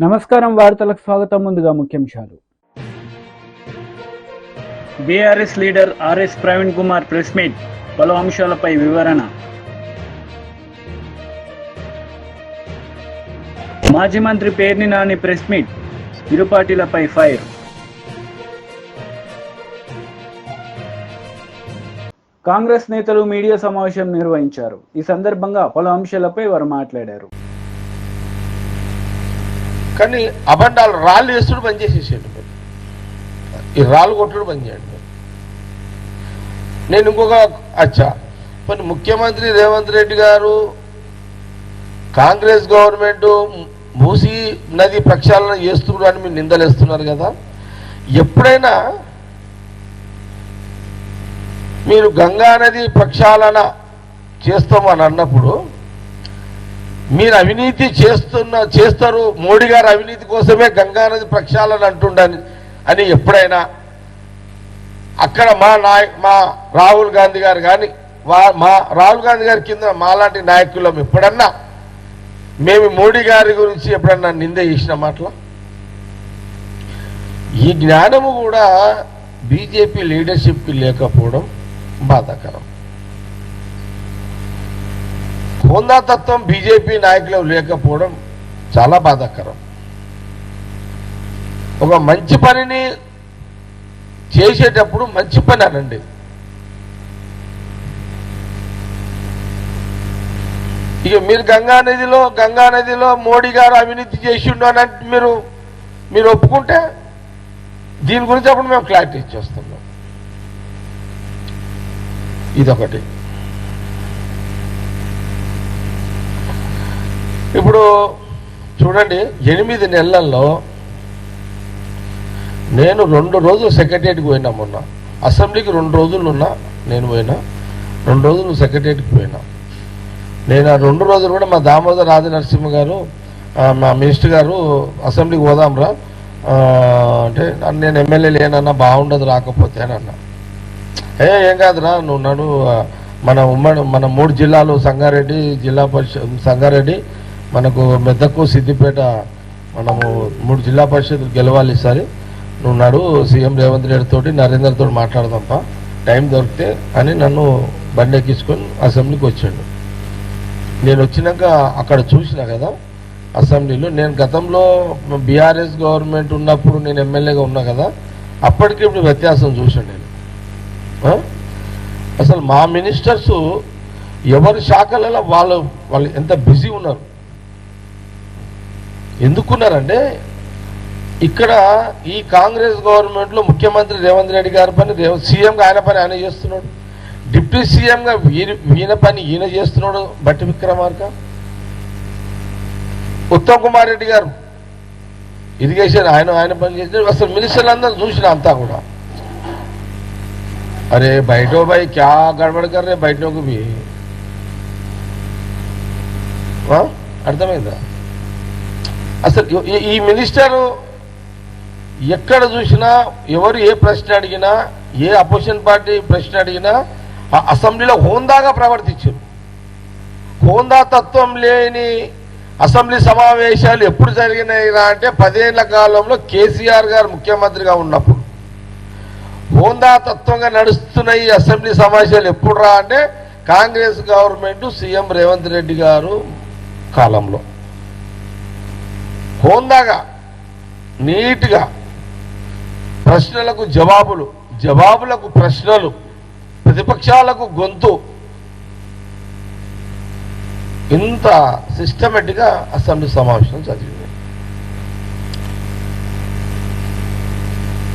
నమస్కారం, వార్తలకు స్వాగతం. ముందుగా ముఖ్యాంశాలు. BRS leader RS Praveen Kumar press meet, పలు అంశాలపై వివరణ. మాజీ మంత్రి పేర్ని నాని ప్రెస్ మీట్, ఇరు పార్టీలపై ఫైర్. కాంగ్రెస్ నేతలు మీడియా సమావేశం నిర్వహించారు. ఈ సందర్భంగా పలు అంశాలపై వారు మాట్లాడారు. కానీ అబండాలు రాళ్ళు వేస్తుడు బంద్ చేసేసాడు. ఈ రాళ్ళు కొట్టుడు బంద్ చేయండి. నేను ఇంకొక కొన్ని ముఖ్యమంత్రి రేవంత్ రెడ్డి గారు కాంగ్రెస్ గవర్నమెంట్ మూసీ నది ప్రక్షాళన చేస్తున్నారు అని మీరు నిందలేస్తున్నారు కదా. ఎప్పుడైనా మీరు గంగా నది ప్రక్షాళన చేస్తామని అన్నప్పుడు మీరు అవినీతి చేస్తారు, మోడీ గారు అవినీతి కోసమే గంగానది ప్రక్షాళన అంటుండని అని ఎప్పుడైనా అక్కడ మా రాహుల్ గాంధీ గారు కానీ మా రాహుల్ గాంధీ గారి కింద మాలాంటి నాయకులం ఎప్పుడన్నా మేము మోడీ గారి గురించి ఎప్పుడన్నా నింద చేసిన మాటల? ఈ జ్ఞానము కూడా బీజేపీ లీడర్షిప్కి లేకపోవడం బాధాకరం. హోందాతత్వం బీజేపీ నాయకులు లేకపోవడం చాలా బాధాకరం. ఒక మంచి పనిని చేసేటప్పుడు మంచి పని అనండి. ఇక మీరు గంగా నదిలో మోడీ గారు అవినీతి చేసిండు అని మీరు ఒప్పుకుంటే దీని గురించి అప్పుడు మేము క్లారిటీ ఇచ్చేస్తున్నాం. ఇదొకటి. ఇప్పుడు చూడండి, 8 నెలల్లో నేను 2 రోజులు సెక్రటరియట్కి పోయినా. మొన్న అసెంబ్లీకి 2 రోజులు ఉన్నా, నేను పోయినా 2 రోజులు సెక్రటరియట్కి పోయినా. నేను ఆ 2 రోజులు కూడా మా దామోదర్ రాజ నరసింహ గారు, మా మినిస్టర్ గారు అసెంబ్లీకి పోదాంరా అంటే నేను ఎమ్మెల్యే లేనన్నా బాగుండదు రాకపోతే అని అన్నా. ఏం కాదురా నువ్వు నడు, మన 3 జిల్లాలు సంగారెడ్డి జిల్లా పరిషత్, సంగారెడ్డి మనకు మెదక్కు సిద్దిపేట, మనము 3 జిల్లా పరిషత్లు గెలవాలి ఈసారి, నువ్వు నాడు సీఎం రేవంత్ రెడ్డి తోటి నరేంద్రతో మాట్లాడదాంపా టైం దొరికితే అని నన్ను బండి ఎక్కించుకొని అసెంబ్లీకి వచ్చాడు. నేను వచ్చినాక అక్కడ చూసినా కదా అసెంబ్లీలో, నేను గతంలో బీఆర్ఎస్ గవర్నమెంట్ ఉన్నప్పుడు నేను ఎమ్మెల్యేగా ఉన్నా కదా, అప్పటికి ఇప్పుడు వ్యత్యాసం చూసాను నేను. అసలు మా మినిస్టర్స్ ఎవరి శాఖలలో వాళ్ళు ఎంత బిజీ ఉన్నారు. ఎందుకున్నారంటే ఇక్కడ ఈ కాంగ్రెస్ గవర్నమెంట్లో ముఖ్యమంత్రి రేవంత్ రెడ్డి గారి పని సీఎంగా ఆయన పని ఆయన చేస్తున్నాడు, డిప్యూటీ సీఎంగా ఈయన పని ఈయన చేస్తున్నాడు. బట్టి విక్రమార్క, ఉత్తమ్ కుమార్ రెడ్డి గారు ఇరిగేషన్ ఆయన పని చేసినాడు. అసలు మినిస్టర్లు అందరూ చూసిన అంతా కూడా अरे बैठो भाई, क्या गड़बड़ कर रहे बैठने को भी, అర్థమైందా? అసలు ఈ మినిస్టర్ ఎక్కడ చూసినా ఎవరు ఏ ప్రశ్న అడిగినా, ఏ అపోజిషన్ పార్టీ ప్రశ్న అడిగినా అసెంబ్లీలో హోందాగా ప్రవర్తించారు. హోందా తత్వం లేని అసెంబ్లీ సమావేశాలు ఎప్పుడు జరిగినాయిరా అంటే 10 ఏళ్ల కాలంలో కేసీఆర్ గారు ముఖ్యమంత్రిగా ఉన్నప్పుడు. హోందా తత్వంగా నడుస్తున్న ఈ అసెంబ్లీ సమావేశాలు ఎప్పుడు రా అంటే కాంగ్రెస్ గవర్నమెంట్ సీఎం రేవంత్ రెడ్డి గారు కాలంలో హోందాగా నీట్గా ప్రశ్నలకు జవాబులకు ప్రశ్నలు, ప్రతిపక్షాలకు గొంతు, ఇంత సిస్టమేటిక్గా అసెంబ్లీ సమావేశం జరిగింది.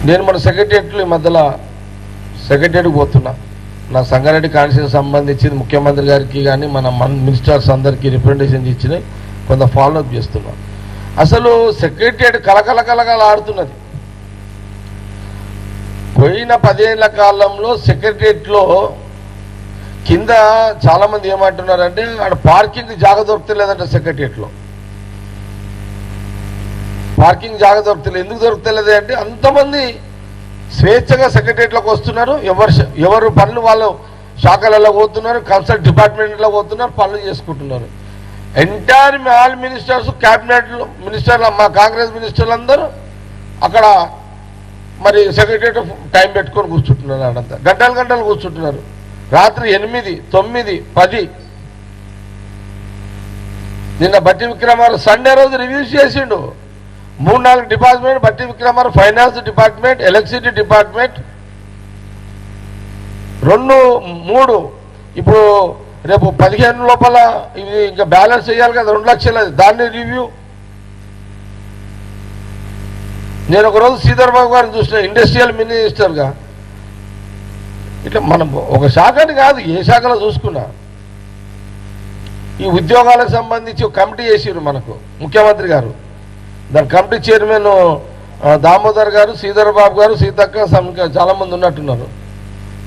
నేను మన సెక్రటరియట్లో ఈ మధ్యలో సెక్రటరియట్కి పోతున్నా. నా సంగారెడ్డి కాన్స్టిట్యూన్సీ సంబంధించింది ముఖ్యమంత్రి గారికి కానీ మన మినిస్టర్స్ అందరికీ రిప్రజెంటేషన్ ఇచ్చినాయి, కొంత ఫాలోఅప్ చేస్తున్నా. అసలు సెక్రటరియట్ కలకల ఆడుతున్నది. పోయిన 10 ఏళ్ల కాలంలో సెక్రటరియట్లో కింద చాలామంది ఏమంటున్నారంటే అక్కడ పార్కింగ్ జాగ దొరుకుతలేదంట. సెక్రటరియట్లో పార్కింగ్ జాగ దొరుకుతలేదు. ఎందుకు దొరుకుతలేదు అంటే అంతమంది స్వేచ్ఛగా సెక్రటరియట్లోకి వస్తున్నారు, ఎవరు పనులు వాళ్ళు శాఖలలో పోతున్నారు, కన్సల్ట్ డిపార్ట్మెంట్లో పోతున్నారు, పనులు చేసుకుంటున్నారు. ఎంటైర్ ఆల్ మినిస్టర్స్, క్యాబినెట్ మినిస్టర్లు, మా కాంగ్రెస్ మినిస్టర్లు అందరూ అక్కడ మరి సెక్రటరీ టైం పెట్టుకొని కూర్చుంటున్నారు. అడంతా గంటలు గంటలు కూర్చుంటున్నారు. రాత్రి 8, 9, 10. నిన్న బట్టి విక్రమార్క సండే రోజు రివ్యూస్ చేసిండు. 3-4 డిపార్ట్మెంట్ బట్టి Vikramarka, finance department, electricity department, 2-3. ఇప్పుడు రేపు 15 లోపల ఇది ఇంకా బ్యాలెన్స్ చేయాలి కదా, 2 లక్షలు. దాన్ని రివ్యూ. నేను ఒకరోజు శ్రీధర్ బాబు గారిని చూసిన ఇండస్ట్రియల్ మినిస్టర్గా. ఇట్లా మనం ఒక శాఖని కాదు, ఏ శాఖలో చూసుకున్నా ఈ ఉద్యోగాలకు సంబంధించి ఒక కమిటీ చేసిరు మనకు ముఖ్యమంత్రి గారు. దాని కమిటీ చైర్మన్ దామోదర్ గారు, శ్రీధర్ బాబు గారు, సీతక్క, చాలా మంది ఉన్నట్టున్నారు,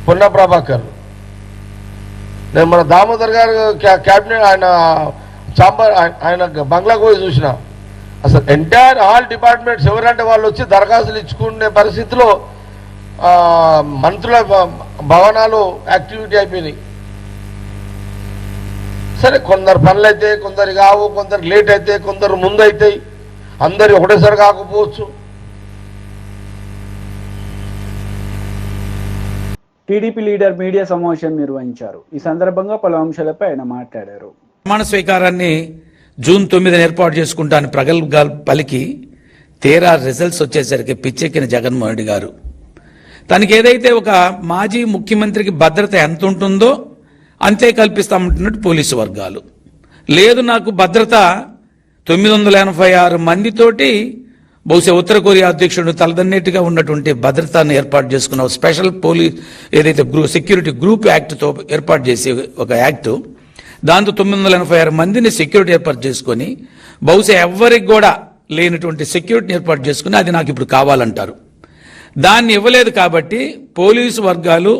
పొన్న ప్రభాకర్. నేను మన దామోదర్ గారు క్యాబినెట్ ఆయన చాంబర్ ఆయన బంగ్లాకు పోయి చూసిన. అసలు ఎంటైర్ ఆల్ డిపార్ట్మెంట్స్ ఎవరంటే వాళ్ళు వచ్చి దరఖాస్తులు ఇచ్చుకునే పరిస్థితిలో మంత్రుల భవనాలు యాక్టివిటీ అయిపోయినాయి. సరే, కొందరు పనులు అయితే, కొందరు కావు, కొందరు లేట్ అయితే, కొందరు ముందు అవుతాయి, అందరు ఒకటేసారి కాకపోవచ్చు. టీడీపీ లీడర్ మీడియా సమావేశం నిర్వహించారు. ఈ సందర్భంగా పలు అంశాలపై ఆయన మాట్లాడారు. ప్రమాణ స్వీకారాన్ని జూన్ 9 ఏర్పాటు చేసుకుంటాను ప్రగల్భాలు పలికి తీరా రిజల్ట్స్ వచ్చేసరికి పిచ్చెక్కిన జగన్మోహన్ రెడ్డి గారు తనకి ఏదైతే ఒక మాజీ ముఖ్యమంత్రికి భద్రత ఎంత ఉంటుందో అంతే కల్పిస్తామంటున్నట్టు పోలీసు వర్గాలు. లేదు, నాకు భద్రత 986 మందితోటి బహుశా ఉత్తర కొరియా అధ్యక్షుడు తలదన్నేట్టుగా ఉన్నటువంటి భద్రతను ఏర్పాటు చేసుకున్న స్పెషల్ పోలీస్ ఏదైతే సెక్యూరిటీ గ్రూప్ యాక్ట్తో ఏర్పాటు చేసే ఒక యాక్టు, దాంతో 986 మందిని సెక్యూరిటీ ఏర్పాటు చేసుకొని బహుశా ఎవరికి కూడా లేనటువంటి సెక్యూరిటీని ఏర్పాటు చేసుకుని అది నాకు ఇప్పుడు కావాలంటారు. దాన్ని ఇవ్వలేదు కాబట్టి పోలీసు వర్గాలు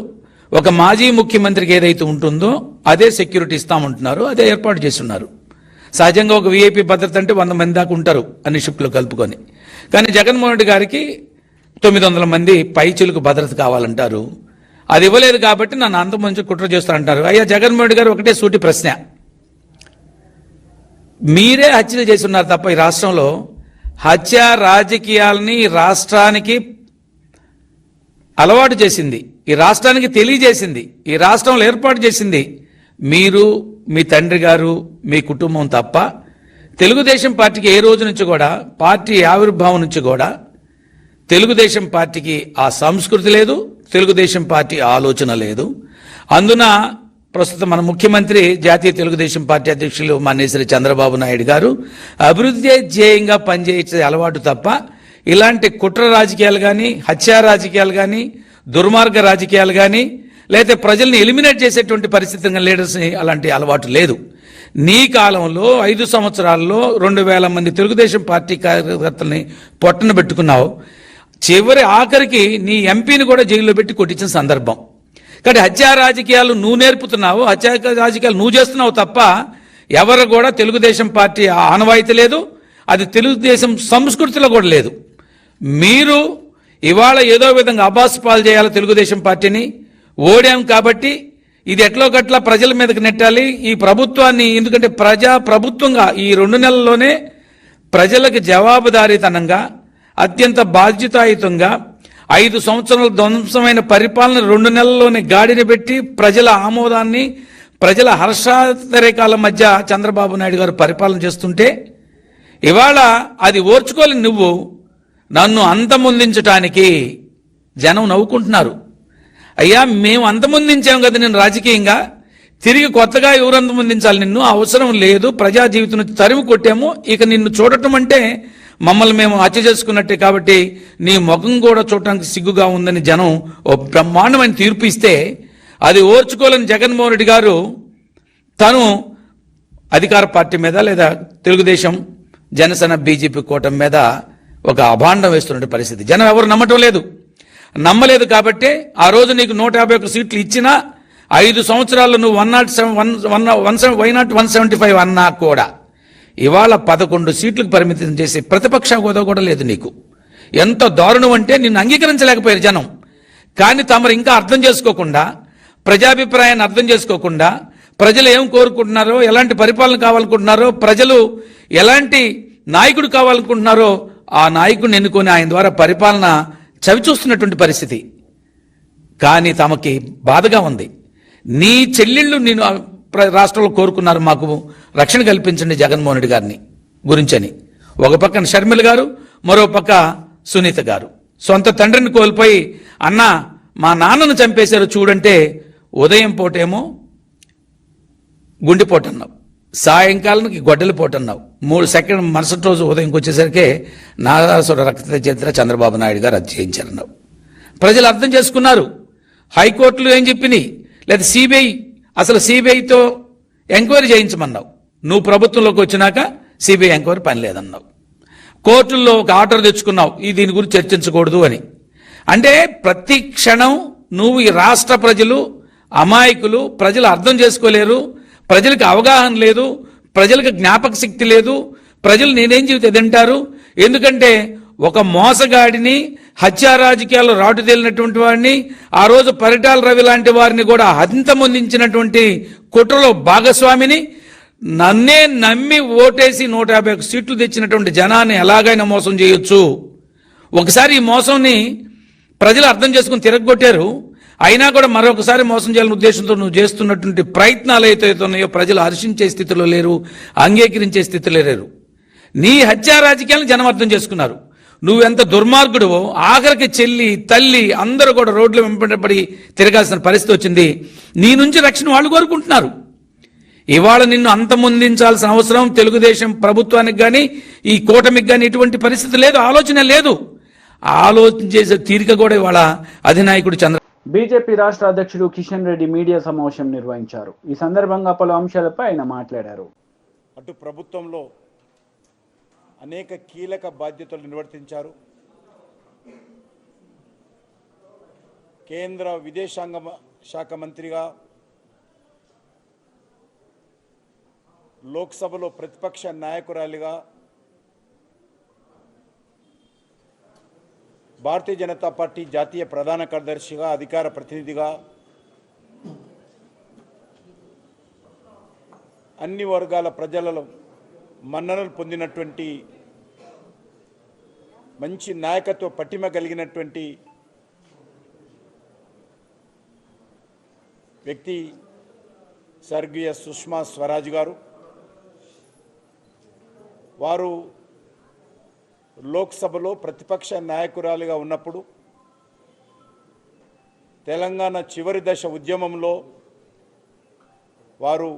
ఒక మాజీ ముఖ్యమంత్రికి ఏదైతే ఉంటుందో అదే సెక్యూరిటీ ఇస్తామంటున్నారు, అదే ఏర్పాటు చేస్తున్నారు. సహజంగా ఒక వీఐపీ భద్రత అంటే 100 మంది దాకా ఉంటారు అన్ని షిప్లు కలుపుకొని. కానీ జగన్మోహన్ రెడ్డి గారికి 900 మంది పైచులకు భద్రత కావాలంటారు. అది ఇవ్వలేదు కాబట్టి నన్ను అంత మంచి కుట్ర చేస్తారంటారు. అయ్యా జగన్మోహన్ రెడ్డి గారు ఒకటే సూటి ప్రశ్న, మీరే హత్యలు చేసి ఉన్నారు తప్ప ఈ రాష్ట్రంలో హత్య రాజకీయాలని రాష్ట్రానికి అలవాటు చేసింది, ఈ రాష్ట్రానికి తెలియజేసింది, ఈ రాష్ట్రంలో ఏర్పాటు చేసింది మీరు, మీ తండ్రి గారు, మీ కుటుంబం తప్ప తెలుగుదేశం పార్టీకి ఏ రోజు నుంచి కూడా, పార్టీ ఆవిర్భావం నుంచి కూడా తెలుగుదేశం పార్టీకి ఆ సంస్కృతి లేదు, తెలుగుదేశం పార్టీ ఆలోచన లేదు. అందున ప్రస్తుతం మన ముఖ్యమంత్రి జాతీయ తెలుగుదేశం పార్టీ అధ్యక్షులు మాన్యశ్రీ చంద్రబాబు నాయుడు గారు అభివృద్ధి ధ్యేయంగా పనిచేసే అలవాటు తప్ప ఇలాంటి కుట్ర రాజకీయాలు కానీ, హత్యా రాజకీయాలు కానీ, దుర్మార్గ రాజకీయాలు కానీ, లేకపోతే ప్రజల్ని ఎలిమినేట్ చేసేటువంటి పరిస్థితి లీడర్స్ని అలాంటి అలవాటు లేదు. నీ కాలంలో 5 సంవత్సరాల్లో 2000 మంది తెలుగుదేశం పార్టీ కార్యకర్తల్ని పొట్టన పెట్టుకున్నావు. చివరి ఆఖరికి నీ ఎంపీని కూడా జైల్లో పెట్టి కొట్టించిన సందర్భం. కాబట్టి హత్యా రాజకీయాలు నువ్వు నేర్పుతున్నావు, హత్యా రాజకీయాలు నువ్వు చేస్తున్నావు తప్ప ఎవరు కూడా తెలుగుదేశం పార్టీ ఆనవాయితీ లేదు, అది తెలుగుదేశం సంస్కృతిలో కూడా లేదు. మీరు ఇవాళ ఏదో విధంగా అబాస్పాలు చేయాలి తెలుగుదేశం పార్టీని. ఓడాం కాబట్టి ఇది ఎట్లో గట్లా ప్రజల మీదకి నెట్టాలి ఈ ప్రభుత్వాన్ని. ఎందుకంటే ప్రభుత్వంగా ఈ 2 నెలల్లోనే ప్రజలకు జవాబుదారీతనంగా, అత్యంత బాధ్యతాయుతంగా 5 సంవత్సరాల ధ్వంసమైన పరిపాలన 2 నెలల్లోనే గాడిని పెట్టి ప్రజల ఆమోదాన్ని, ప్రజల హర్షాతిరేకాల మధ్య చంద్రబాబు నాయుడు గారు పరిపాలన చేస్తుంటే ఇవాళ అది ఓర్చుకోలేని నువ్వు నన్ను అంతమొందించటానికి జనం నవ్వుకుంటున్నారు. అయ్యా, మేము అంతమొందించాం కదా నేను రాజకీయంగా, తిరిగి కొత్తగా ఎవరు అంతమొందించాలి నిన్ను? అవసరం లేదు, ప్రజా జీవితం నుంచి తరిమి కొట్టాము, ఇక నిన్ను చూడటం అంటే మమ్మల్ని మేము హత్య చేసుకున్నట్టే, కాబట్టి నీ ముఖం కూడా చూడటానికి సిగ్గుగా ఉందని జనం ఓ బ్రహ్మాండమైన తీర్పు ఇస్తే అది ఓర్చుకోలేని జగన్మోహన్ రెడ్డి గారు తను అధికార పార్టీ మీద లేదా తెలుగుదేశం, జనసేన, బీజేపీ కూటమి మీద ఒక అభాండం వేస్తున్న పరిస్థితి. జనం ఎవరు నమ్మలేదు కాబట్టి ఆ రోజు నీకు 151 సీట్లు ఇచ్చినా 5 సంవత్సరాల్లో నువ్వు 175 అన్నా కూడా ఇవాళ 11 సీట్లకు పరిమితం చేసి ప్రతిపక్ష హోదా కూడా లేదు నీకు. ఎంత దారుణం అంటే నిన్ను అంగీకరించలేకపోయారు జనం. కానీ తమరు ఇంకా అర్థం చేసుకోకుండా, ప్రజాభిప్రాయాన్ని అర్థం చేసుకోకుండా, ప్రజలు ఏం కోరుకుంటున్నారో, ఎలాంటి పరిపాలన కావాలనుకుంటున్నారో, ప్రజలు ఎలాంటి నాయకుడు కావాలనుకుంటున్నారో ఆ నాయకుడిని ఎన్నుకొని ఆయన ద్వారా పరిపాలన చవిచూస్తున్నటువంటి పరిస్థితి. కానీ తమకి బాధగా ఉంది. నీ చెల్లెళ్ళు నేను రాష్ట్రంలో కోరుకున్నారు, మాకు రక్షణ కల్పించండి జగన్మోహన్ రెడ్డి గారిని గురించని. ఒక పక్కన షర్మిల గారు, మరో పక్క సునీత గారు సొంత తండ్రిని కోల్పోయి అన్న మా నాన్నను చంపేశారు చూడంటే ఉదయం పూటేమో గుండెపోటు అన్నావు, సాయంకాలానికి గొడ్డలి పోటు అన్నావు, 3 సెకండ్ మరుసటి రోజు ఉదయంకి వచ్చేసరికి నాగాసుర రక్త చరిత్ర చంద్రబాబు నాయుడు గారు అది చేయించారన్నావు. ప్రజలు అర్థం చేసుకున్నారు. హైకోర్టులు ఏం చెప్పినాయి, లేదా సిబిఐ, అసలు సిబిఐతో ఎంక్వైరీ చేయించమన్నావు. నువ్వు ప్రభుత్వంలోకి వచ్చినాక సిబిఐ ఎంక్వైరీ పని లేదన్నావు. కోర్టుల్లో ఒక ఆర్డర్ తెచ్చుకున్నావు, దీని గురించి చర్చించకూడదు అని. అంటే ప్రతి క్షణం నువ్వు ఈ రాష్ట్ర ప్రజలు అమాయకులు, ప్రజలు అర్థం చేసుకోలేరు, ప్రజలకు అవగాహన లేదు, ప్రజలకు జ్ఞాపక శక్తి లేదు, ప్రజలు నేనేం చెబితే తింటారు. ఎందుకంటే ఒక మోసగాడిని, హత్యా రాజకీయాల్లో రాటు తేలినటువంటి వాడిని, ఆ రోజు పరిటాల రవి లాంటి వారిని కూడా హంతమొందించినటువంటి కుట్రలో భాగస్వామిని, నన్నే నమ్మి ఓటేసి 151 సీట్లు తెచ్చినటువంటి జనాన్ని ఎలాగైనా మోసం చేయొచ్చు. ఒకసారి ఈ మోసంని ప్రజలు అర్థం చేసుకుని తిరగొట్టారు. అయినా కూడా మరొకసారి మోసం చేయాలనే ఉద్దేశంతో నువ్వు చేస్తున్నటువంటి ప్రయత్నాలు అయితే ఉన్నాయో ప్రజలు హర్షించే స్థితిలో లేరు, అంగీకరించే స్థితిలో లేరు. నీ హత్యా రాజకీయాలను జనం అర్థం చేసుకున్నారు. నువ్వెంత దుర్మార్గుడువో ఆఖరికి చెల్లి, తల్లి అందరూ కూడా రోడ్లు వెంబడి తిరగాల్సిన పరిస్థితి వచ్చింది. నీ నుంచి రక్షణ వాళ్ళు కోరుకుంటున్నారు. ఇవాళ నిన్ను అంతమొందించాల్సిన అవసరం తెలుగుదేశం ప్రభుత్వానికి కానీ ఈ కూటమికి కానీ ఎటువంటి పరిస్థితి లేదు, ఆలోచన లేదు. ఆలోచన చేసే తీరిక కూడా ఇవాళ అధినాయకుడు బీజేపీ రాష్ట్ర అధ్యక్షుడు కిషన్ రెడ్డి మీడియా సమావేశం నిర్వహించారు. ఈ సందర్భంగా పలు అంశాలపై ఆయన మాట్లాడారు. అటు ప్రభుత్వంలో అనేక కీలక బాధ్యతలు నిర్వర్తించారు. కేంద్ర విదేశాంగ శాఖ మంత్రిగా, లోక్సభలో ప్రతిపక్ష నాయకురాలిగా, భారతీయ జనతా పార్టీ జాతీయ ప్రధాన కార్యదర్శిగా, అధికార ప్రతినిధిగా అన్ని వర్గాల ప్రజలలో మన్ననలు పొందినటువంటి మంచి నాయకత్వ పటిమ కలిగినటువంటి వ్యక్తి స్వర్గీయ సుష్మా స్వరాజ్ గారు. వారు లోక్సభలో ప్రతిపక్ష నాయకురాలిగా ఉన్నప్పుడు తెలంగాణ చివరి దశ ఉద్యమంలో వారు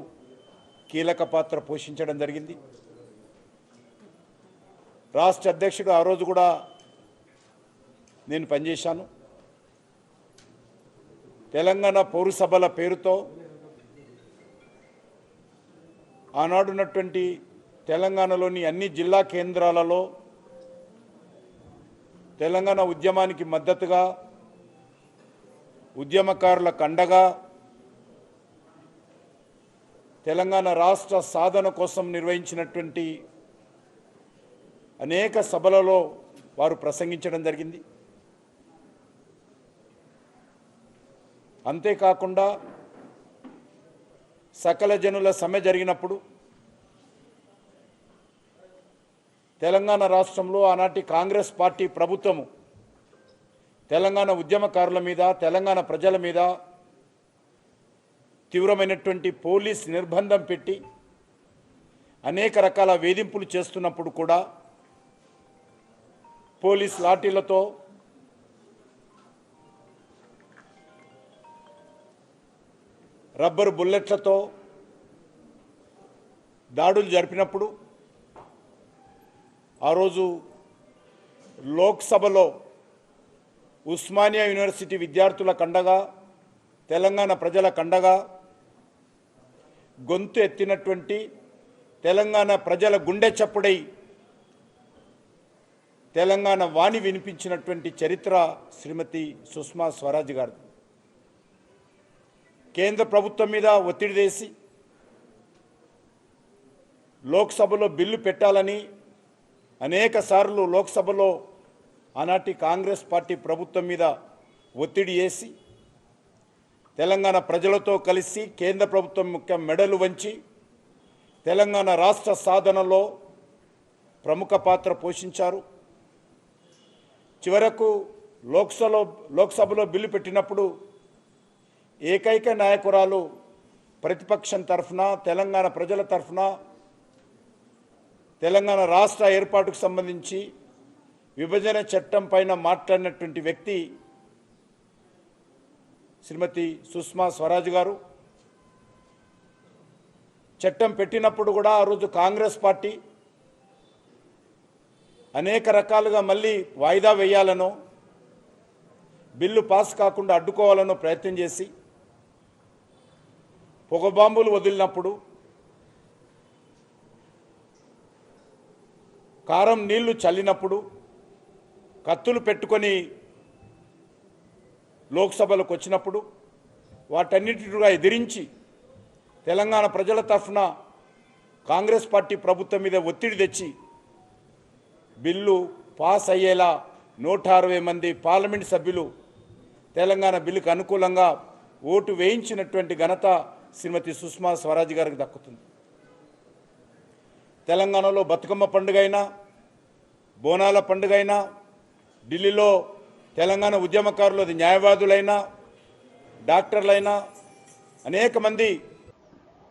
కీలక పాత్ర పోషించడం జరిగింది. రాష్ట్ర అధ్యక్షుడు ఆ రోజు కూడా నేను పనిచేశాను. తెలంగాణ పౌరసభల పేరుతో ఆనాడున్నటువంటి తెలంగాణలోని అన్ని జిల్లా కేంద్రాలలో తెలంగాణ ఉద్యమానికి మద్దతుగా, ఉద్యమకారులకు అండగా, తెలంగాణ రాష్ట్ర సాధన కోసం నిర్వహించినటువంటి అనేక సభలలో వారు ప్రసంగించడం జరిగింది. అంతేకాకుండా సకల జనుల సమ్మె జరిగినప్పుడు తెలంగాణ రాష్ట్రంలో ఆనాటి కాంగ్రెస్ పార్టీ ప్రభుత్వము తెలంగాణ ఉద్యమకారుల మీద, తెలంగాణ ప్రజల మీద తీవ్రమైనటువంటి పోలీస్ నిర్బంధం పెట్టి అనేక రకాల వేధింపులు చేస్తున్నప్పుడు కూడా పోలీస్ లాఠీలతో, రబ్బరు బుల్లెట్లతో దాడులు జరిపినప్పుడు ఆ రోజు లోక్సభలో ఉస్మానియా యూనివర్సిటీ విద్యార్థుల కండగా, తెలంగాణ ప్రజల కండగా గొంతు ఎత్తినటువంటి, తెలంగాణ ప్రజల గుండె చప్పుడై తెలంగాణ వాణి వినిపించినటువంటి చరిత్ర శ్రీమతి సుష్మా స్వరాజ్ గారు. కేంద్ర ప్రభుత్వం మీద ఒత్తిడి చేసి లోక్సభలో బిల్లు పెట్టాలని అనేక సార్లు లోక్సభలో ఆనాటి కాంగ్రెస్ పార్టీ ప్రభుత్వం మీద ఒత్తిడి చేసి తెలంగాణ ప్రజలతో కలిసి కేంద్ర ప్రభుత్వం ముఖ్య మెడలు వంచి తెలంగాణ రాష్ట్ర సాధనలో ప్రముఖ పాత్ర పోషించారు. చివరకు లోక్సభలో బిల్లు పెట్టినప్పుడు ఏకైక నాయకురాలు ప్రతిపక్షం తరఫున తెలంగాణ ప్రజల తరఫున తెలంగాణ రాష్ట్ర ఏర్పాటుకు సంబంధించి విభజన చట్టం పైన మాట్లాడినటువంటి వ్యక్తి శ్రీమతి సుష్మా స్వరాజ్ గారు. చట్టం పెట్టినప్పుడు కూడా ఆ రోజు కాంగ్రెస్ పార్టీ అనేక రకాలుగా మళ్ళీ వాయిదా వేయాలనో బిల్లు పాస్ కాకుండా అడ్డుకోవాలనో ప్రయత్నం చేసి పొగబాంబులు వదిలినప్పుడు కారం నీళ్లు చల్లినప్పుడు కత్తులు పెట్టుకొని లోక్సభలకు వచ్చినప్పుడు వాటన్నిటిగా ఎదిరించి తెలంగాణ ప్రజల తరఫున కాంగ్రెస్ పార్టీ ప్రభుత్వం మీద ఒత్తిడి తెచ్చి బిల్లు పాస్ అయ్యేలా 160 మంది పార్లమెంట్ సభ్యులు తెలంగాణ బిల్లుకు అనుకూలంగా ఓటు వేయించినటువంటి ఘనత శ్రీమతి సుష్మా స్వరాజ్ గారికి దక్కుతుంది. తెలంగాణలో బతుకమ్మ పండుగ అయినా బోనాల పండుగ అయినా ఢిల్లీలో తెలంగాణ ఉద్యమకారులు న్యాయవాదులైనా డాక్టర్లైనా అనేక మంది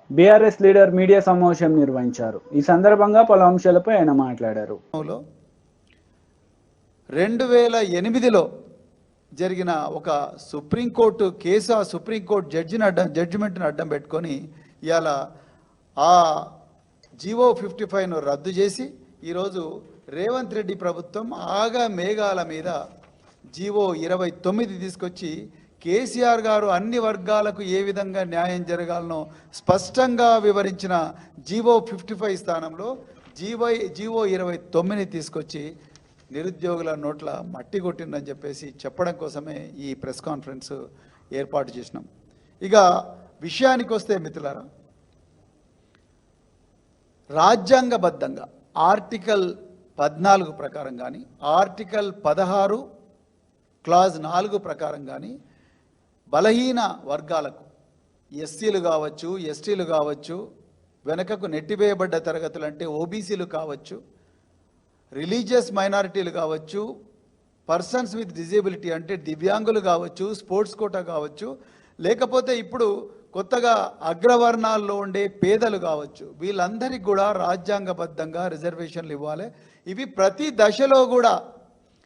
బీఆర్ఎస్ లీడర్ మీడియా సమావేశం నిర్వహించారు. ఈ సందర్భంగా పలు అంశాలపై ఆయన మాట్లాడారు. 2008లో జరిగిన ఒక సుప్రీంకోర్టు కేసు, ఆ సుప్రీంకోర్టు జడ్జిమెంట్ను అడ్డం పెట్టుకొని ఇవాళ ఆ జీవో 55ను రద్దు చేసి ఈరోజు రేవంత్ రెడ్డి ప్రభుత్వం ఆగా మేఘాల మీద జీవో 29 తీసుకొచ్చి కేసీఆర్ గారు అన్ని వర్గాలకు ఏ విధంగా న్యాయం జరగాలనో స్పష్టంగా వివరించిన జీవో 55 స్థానంలో జీవో 29 తీసుకొచ్చి నిరుద్యోగుల నోట్ల మట్టి కొట్టిందని చెప్పేసి చెప్పడం కోసమే ఈ ప్రెస్ కాన్ఫరెన్స్ ఏర్పాటు చేసినాం. ఇక విషయానికి వస్తే మిత్రులారా, రాజ్యాంగబద్ధంగా ఆర్టికల్ 14 ప్రకారం కానీ ఆర్టికల్ 16 క్లాజ్ 4 ప్రకారం కానీ బలహీన వర్గాలకు ఎస్సీలు కావచ్చు, ఎస్టీలు కావచ్చు, వెనకకు నెట్టివేయబడ్డ తరగతులు అంటే ఓబీసీలు కావచ్చు, రిలీజియస్ మైనారిటీలు కావచ్చు, పర్సన్స్ విత్ డిజేబిలిటీ అంటే దివ్యాంగులు కావచ్చు, స్పోర్ట్స్ కోటా కావచ్చు, లేకపోతే ఇప్పుడు కొత్తగా అగ్రవర్ణాల్లో ఉండే పేదలు కావచ్చు, వీళ్ళందరికీ కూడా రాజ్యాంగబద్ధంగా రిజర్వేషన్లు ఇవ్వాలి. ఇవి ప్రతి దశలో కూడా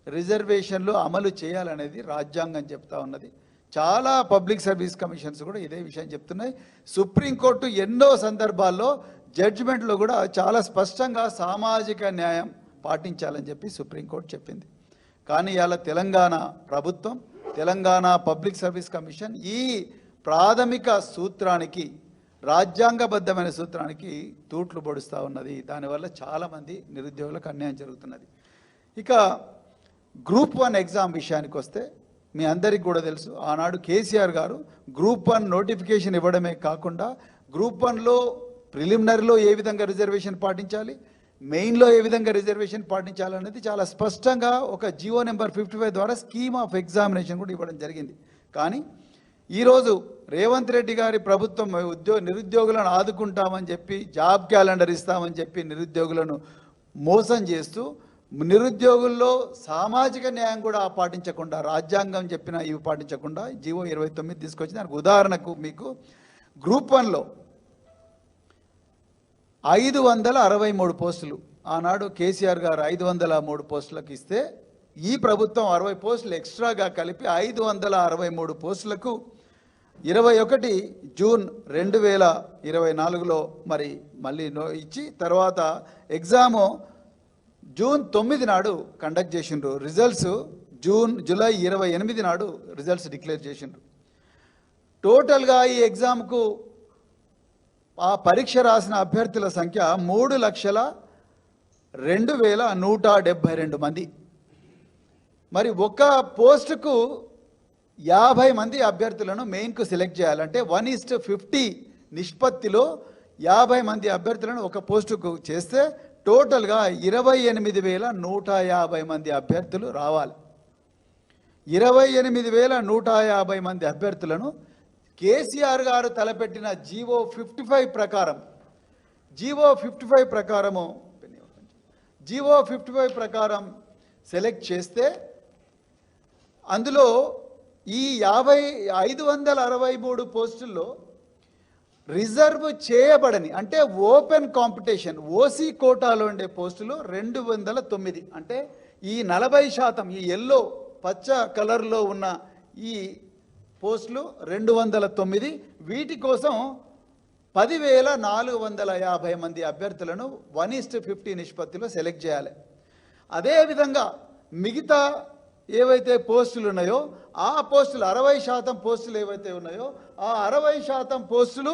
రిజర్వేషన్లు అమలు చేయాలనేది రాజ్యాంగం చెప్తా ఉన్నది. చాలా పబ్లిక్ సర్వీస్ కమిషన్స్ కూడా ఇదే విషయం చెప్తున్నాయి. సుప్రీంకోర్టు ఎన్నో సందర్భాల్లో జడ్జిమెంట్లో కూడా చాలా స్పష్టంగా సామాజిక న్యాయం పాటించాలని చెప్పి సుప్రీంకోర్టు చెప్పింది. కానీ ఇవాళ తెలంగాణ ప్రభుత్వం, తెలంగాణ పబ్లిక్ సర్వీస్ కమిషన్ ఈ ప్రాథమిక సూత్రానికి, రాజ్యాంగబద్ధమైన సూత్రానికి తూట్లు పొడుస్తూ ఉన్నది. దానివల్ల చాలామంది నిరుద్యోగులకు అన్యాయం జరుగుతున్నది. ఇక గ్రూప్ 1 ఎగ్జామ్ విషయానికి వస్తే మీ అందరికీ కూడా తెలుసు, ఆనాడు కేసీఆర్ గారు గ్రూప్ 1 నోటిఫికేషన్ ఇవ్వడమే కాకుండా గ్రూప్ 1లో ప్రిలిమినరీలో ఏ విధంగా రిజర్వేషన్ పాటించాలి, మెయిన్లో ఏ విధంగా రిజర్వేషన్ పాటించాలనేది చాలా స్పష్టంగా ఒక జీవో నెంబర్ 55 ద్వారా స్కీమ్ ఆఫ్ ఎగ్జామినేషన్ కూడా ఇవ్వడం జరిగింది. కానీ ఈరోజు రేవంత్ రెడ్డి గారి ప్రభుత్వం నిరుద్యోగులను ఆదుకుంటామని చెప్పి, జాబ్ క్యాలెండర్ ఇస్తామని చెప్పి నిరుద్యోగులను మోసం చేస్తూ, నిరుద్యోగుల్లో సామాజిక న్యాయం కూడా పాటించకుండా, రాజ్యాంగం చెప్పిన ఇవి పాటించకుండా జీవో 29 తీసుకొచ్చి, దానికి ఉదాహరణకు మీకు గ్రూప్ 1లో 563 పోస్టులు ఆనాడు కేసీఆర్ గారు 503 పోస్టులకు ఇస్తే, ఈ ప్రభుత్వం 60 పోస్టులు ఎక్స్ట్రాగా కలిపి 563 పోస్టులకు 21 జూన్ 2024లో మరి మళ్ళీ ఇచ్చి, తర్వాత ఎగ్జాము జూన్ 9 నాడు కండక్ట్ చేసిండ్రు. రిజల్ట్స్ జూలై 28 నాడు రిజల్ట్స్ డిక్లేర్ చేసిండ్రు. టోటల్గా ఈ ఎగ్జామ్కు ఆ పరీక్ష రాసిన అభ్యర్థుల సంఖ్య 3,02,172 మంది. మరి ఒక్క పోస్టుకు 50 మంది అభ్యర్థులను మెయిన్కు సెలెక్ట్ చేయాలంటే 1:50 నిష్పత్తిలో 50 మంది అభ్యర్థులను ఒక పోస్టుకు చేస్తే టోటల్గా 28,150 మంది అభ్యర్థులు రావాలి. 28,150 మంది అభ్యర్థులను కేసీఆర్ గారు తలపెట్టిన జీవో 55 ప్రకారం జీవో 55 ప్రకారం సెలెక్ట్ చేస్తే అందులో ఈ 563 పోస్టుల్లో రిజర్వ్ చేయబడని అంటే ఓపెన్ కాంపిటీషన్ ఓసీ కోటాలో ఉండే పోస్టులు 209. అంటే ఈ 40%, ఈ ఎల్లో పచ్చ కలర్లో ఉన్న ఈ పోస్టులు 209. వీటి కోసం 10,450 మంది అభ్యర్థులను 1:50 నిష్పత్తిలో సెలెక్ట్ చేయాలి. అదేవిధంగా మిగతా ఏవైతే పోస్టులు ఉన్నాయో ఆ పోస్టులు 60% పోస్టులు ఏవైతే ఉన్నాయో ఆ 60% పోస్టులు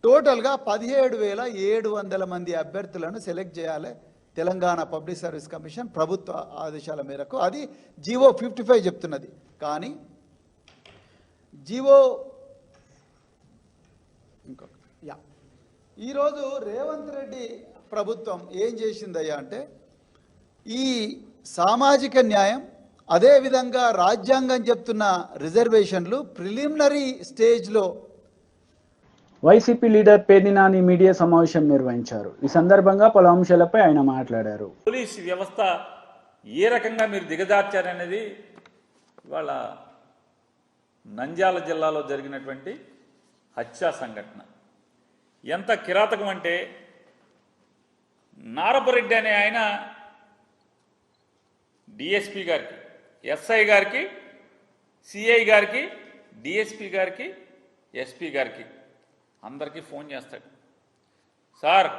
టోటల్గా 17,700 మంది అభ్యర్థులను సెలెక్ట్ చేయాలి. తెలంగాణ పబ్లిక్ సర్వీస్ కమిషన్ ప్రభుత్వ ఆదేశాల మేరకు అది జీవో 55 చెప్తున్నది. కానీ ఈరోజు రేవంత్ రెడ్డి ప్రభుత్వం ఏం చేసిందయ్యా అంటే ఈ సామాజిక న్యాయం అదేవిధంగా రాజ్యాంగం చెప్తున్న రిజర్వేషన్లు ప్రిలిమినరీ స్టేజ్లో వైసీపీ లీడర్ పేర్నినాని మీడియా సమావేశం నిర్వహించారు. ఈ సందర్భంగా పలు అంశాలపై ఆయన మాట్లాడారు. పోలీస్ వ్యవస్థ ఏ రకంగా మీరు దిగజార్చారనేది ఇవాళ నంద్యాల జిల్లాలో జరిగినటువంటి హత్యా సంఘటన ఎంత కిరాతకం అంటే, నారపరెడ్డి అనే ఆయన డిఎస్పీ గారికి, ఎస్ఐ గారికి, సిఐ గారికి, డిఎస్పీ గారికి, ఎస్పీ గారికి అందరికీ ఫోన్ చేస్తాడు. సార్,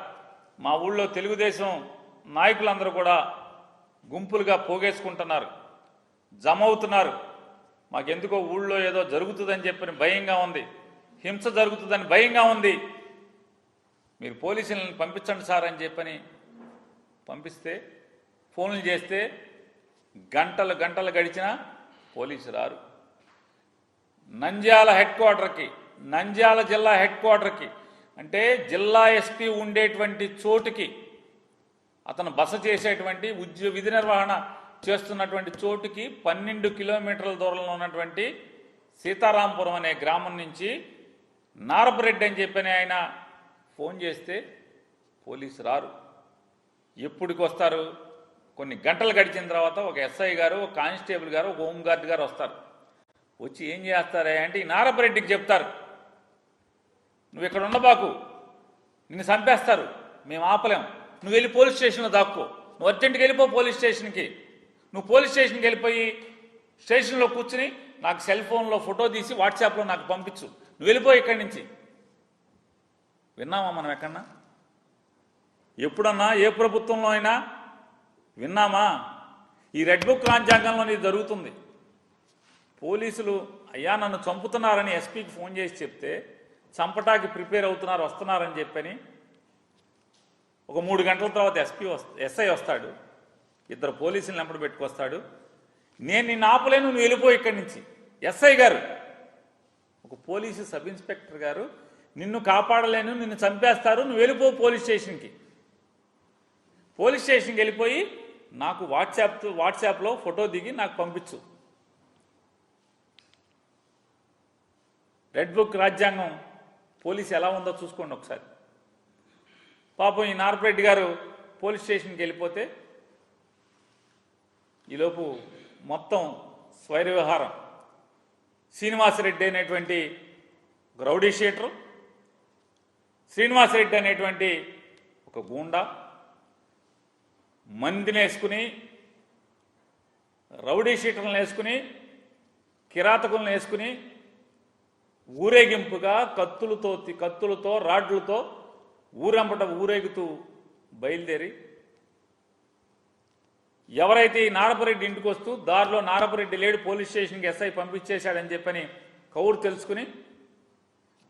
మా ఊళ్ళో తెలుగుదేశం నాయకులందరూ కూడా గుంపులుగా పోగేసుకుంటున్నారు, జమ అవుతున్నారు, మాకెందుకో ఊళ్ళో ఏదో జరుగుతుందని చెప్పని భయంగా ఉంది, హింస జరుగుతుందని భయంగా ఉంది, మీరు పోలీసులను పంపించండి సార్ అని చెప్పని పంపిస్తే, ఫోన్లు చేస్తే గంటలు గంటలు గడిచినా పోలీసు రారు. నంద్యాల జిల్లా హెడ్ క్వార్టర్కి అంటే జిల్లా ఎస్పీ ఉండేటువంటి చోటుకి, అతను బస చేసేటువంటి విధి నిర్వహణ చేస్తున్నటువంటి చోటుకి 12 కిలోమీటర్ల దూరంలో ఉన్నటువంటి సీతారాంపురం అనే గ్రామం నుంచి నారపరెడ్డి అని చెప్పని ఆయన ఫోన్ చేస్తే పోలీసు రారు. ఎప్పటికి వస్తారు? కొన్ని గంటలు గడిచిన తర్వాత ఒక ఎస్ఐ గారు, ఒక కానిస్టేబుల్ గారు, ఒక హోంగార్డ్ గారు వస్తారు. వచ్చి ఏం చేస్తారా అంటే ఈ నారపరెడ్డికి చెప్తారు, నువ్వు ఇక్కడ ఉండబాకు, నిన్ను చంపేస్తారు, మేము ఆపలేం, నువ్వు వెళ్ళి పోలీస్ స్టేషన్లో దాక్కో, నువ్వు అర్జెంట్కి వెళ్ళిపో పోలీస్ స్టేషన్కి, నువ్వు పోలీస్ స్టేషన్కి వెళ్ళిపోయి స్టేషన్లో కూర్చుని నాకు సెల్ ఫోన్లో ఫోటో తీసి వాట్సాప్లో నాకు పంపించు, నువ్వు వెళ్ళిపో ఇక్కడి నుంచి. విన్నామా మనం ఎక్కడన్నా? ఎప్పుడన్నా ఏ ప్రభుత్వంలో అయినా విన్నామా? ఈ రెడ్ బుక్ రాజ్యాంగంలో ఇది జరుగుతుంది. పోలీసులు అయ్యా నన్ను చంపుతున్నారని ఎస్పీకి ఫోన్ చేసి చెప్తే చంపటానికి ప్రిపేర్ అవుతున్నారు, వస్తున్నారని చెప్పని ఒక 3 గంటల తర్వాత ఎస్ఐ వస్తాడు, 2 పోలీసులు వెంబడి పెట్టుకొస్తాడు, నేను నిన్ను ఆపలేను, నువ్వు వెళ్ళిపో ఇక్కడి నుంచి. ఎస్ఐ గారు, ఒక పోలీసు సబ్ ఇన్స్పెక్టర్ గారు, నిన్ను కాపాడలేను, నిన్ను చంపేస్తారు, నువ్వు వెళ్ళిపో పోలీస్ స్టేషన్కి. పోలీస్ స్టేషన్కి వెళ్ళిపోయి నాకు వాట్సాప్లో ఫోటో దిగి నాకు పంపించు. రెడ్ బుక్ రాజ్యాంగం పోలీసు ఎలా ఉందో చూసుకోండి ఒకసారి. పాపం ఈ నారపరెడ్డి గారు పోలీస్ స్టేషన్కి వెళ్ళిపోతే ఈలోపు మొత్తం స్వైర వ్యవహారం. శ్రీనివాసరెడ్డి అనేటువంటి రౌడీ షీటరు, శ్రీనివాసరెడ్డి అనేటువంటి ఒక గూండా మందిని వేసుకుని, రౌడీ షీటర్లను వేసుకుని, కిరాతకులను వేసుకుని ఊరేగింపుగా కత్తులతో రాడ్లతో ఊరంపట ఊరేగుతూ బయలుదేరి ఎవరైతే ఈ నారపరెడ్డి ఇంటికి వస్తూ దారిలో నారపరెడ్డి లేడు, పోలీస్ స్టేషన్కి ఎస్ఐ పంపించేశాడని చెప్పని కౌరు తెలుసుకుని,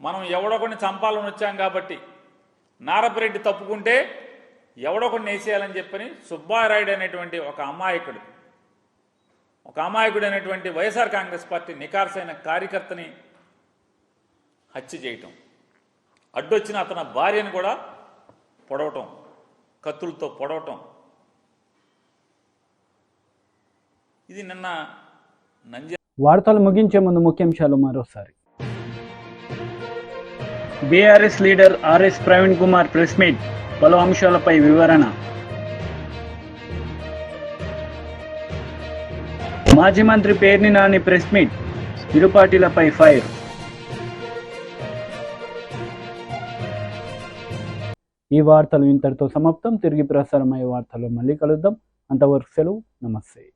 మనం ఎవడొకడిని చంపాలని వచ్చాం కాబట్టి నారపరెడ్డి తప్పుకుంటే ఎవడొకడిని వేసేయాలని చెప్పని సుబ్బారాయుడు అనేటువంటి ఒక అమాయకుడు అనేటువంటి వైఎస్ఆర్ కాంగ్రెస్ పార్టీ నికార్సైన కార్యకర్తని హత్య చేయటం, అడ్డొచ్చిన అతని భార్యను కూడా పొడవటం, కత్తులతో పొడవటం. ఇది నిన్న వార్తలు ముగించే ముందు ముఖ్యాంశాలు మరోసారి. BRS leader RS Praveen Kumar press meet, పలు అంశాలపై వివరణ. మాజీ మంత్రి పేర్ని నాని ప్రెస్ మీట్, ఇరు పార్టీలపై ఫైర్. ఈ వార్తలు ఇంతటితో సమాప్తం. తిరిగి ప్రసారమయ్యే వార్తల్లో మళ్ళీ కలుద్దాం. అంతవరకు సెలవు. నమస్తే.